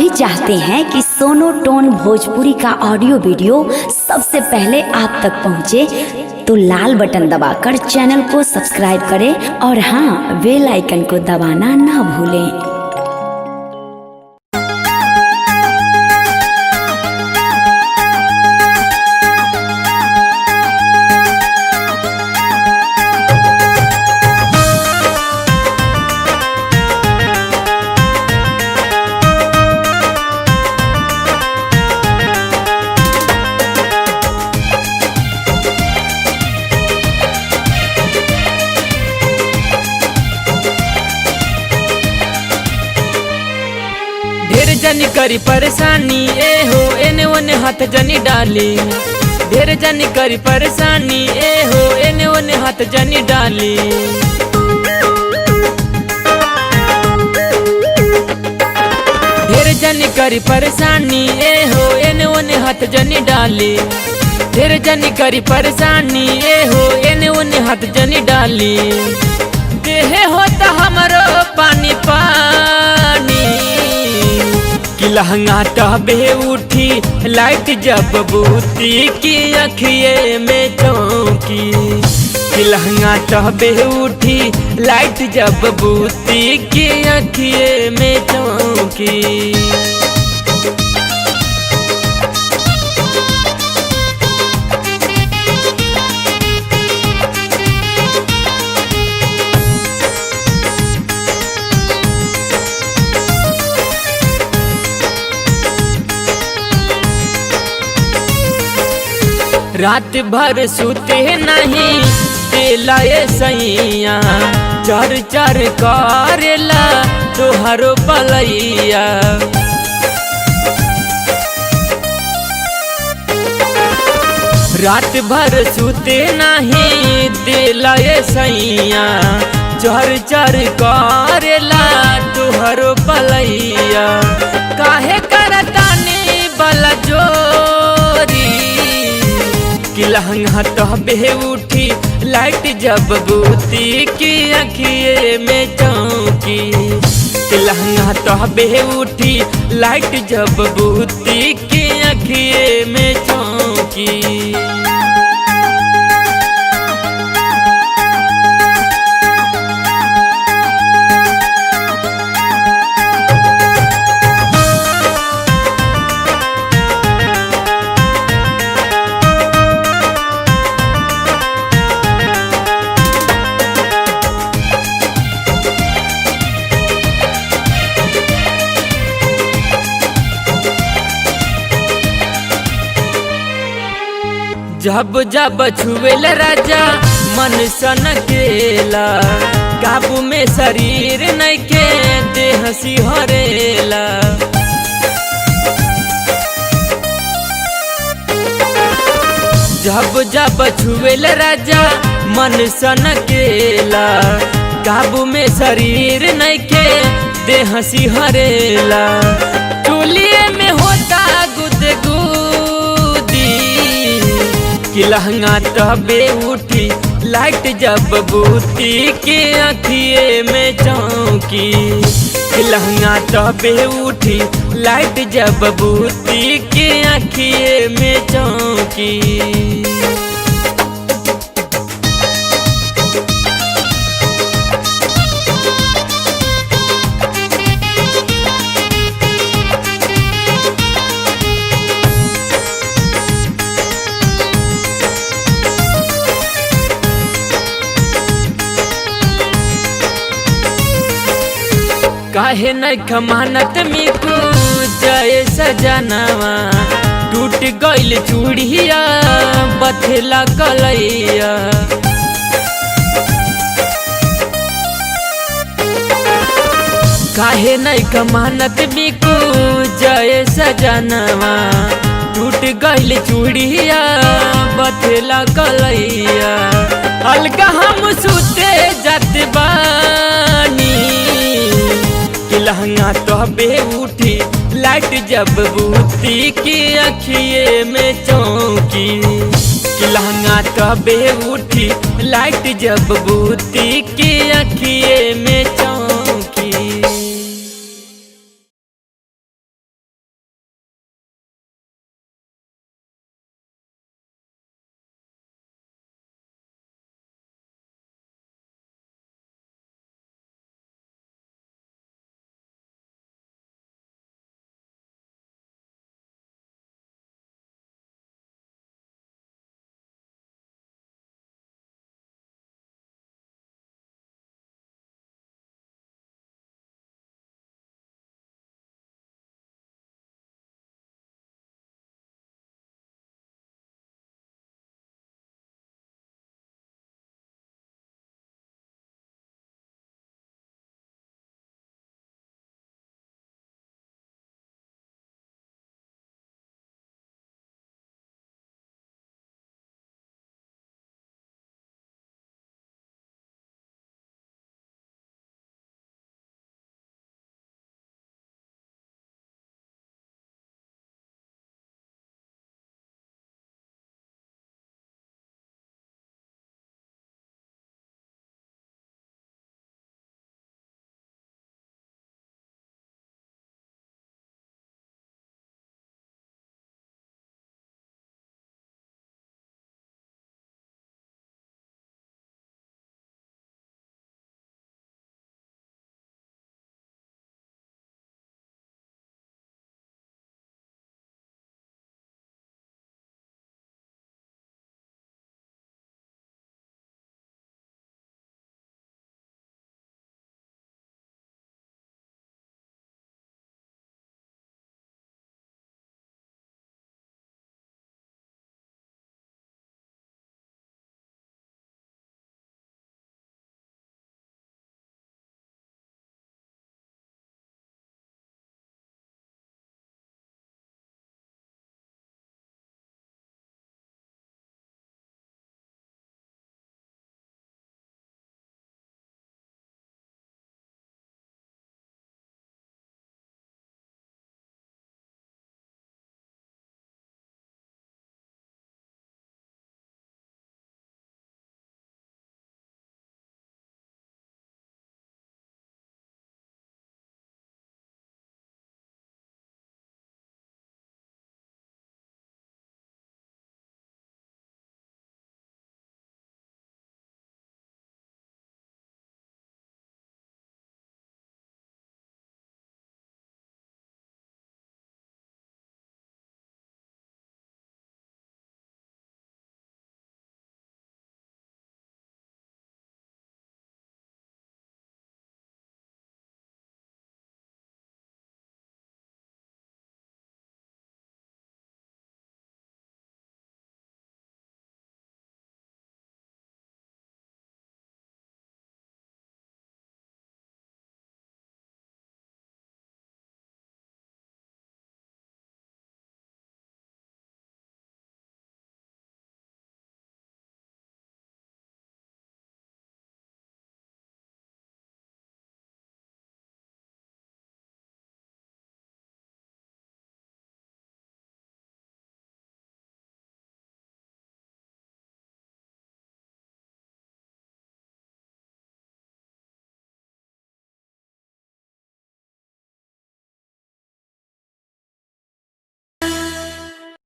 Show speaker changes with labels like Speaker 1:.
Speaker 1: भी चाहते हैं कि सोनो टोन भोजपुरी का ऑडियो वीडियो सबसे पहले आप तक पहुंचे, तो लाल बटन दबाकर चैनल को सब्सक्राइब करें और हाँ, बेल आइकन को दबाना ना भूलें।
Speaker 2: ढेर जनी करी परेशानी ए हो एने ओने हाथ जनी डाली। ढेर जनी करी परेशानी ए हो एने ओने हाथ जनी डाली। ढेर जनी करी परेशानी ए हो एने ओने हाथ जनी डाली। ढेर जनी करी परेशानी ए हो एने ओने हाथ जनी डाली। देहे होता हमरो पानी पानी कि लहंगा टहबे उठी लाइट जब बूती की अखिए में चौकी। कि लहंगा टहबे उठी लाइट जब बूती की अखिए में चौकी। रात भर सुते नहीं देला ये सैया, चर चर करेला तोहरो पलैया। रात भर सुते नहीं देला ये सैया, चर चर करेला तोहरो पलैया। काहे करतानी बला जोरी कि लहंगा टहबे उठी लाइट जब बूती की अखिए में चौकी। कि लहंगा टहबे उठी लाइट जब बूती की अखिए में चौकी। जब जब छुएल राजा मन सन केला, काबू में शरीर नइखे देह सिहरेला। जब जब छुएल राजा मन सन केला, काबू में शरीर नइखे देह सिहरेला। चोलिए में होता गुदगुदी कि लहंगा टहबे उठी लाइट जब बूती की अखिए में चौकी। कि लहंगा टहबे उठी लाइट जब बूती की अखिए में चौकी। काहे नहीं खमानत मिकू जय सजनवा, टूट गइल चूड़िया बथेला कलैया। काहे नहीं खमानत मिकू जय सजनवा, टूट गइल चूड़िया बथेला कलैया। अलगा हम सुते जात बानी कि लहंगा टहबे उठी लाइट जब बूती की अखिए में चौकी। कि लहंगा टहबे उठी लाइट जब बूती की अखिए में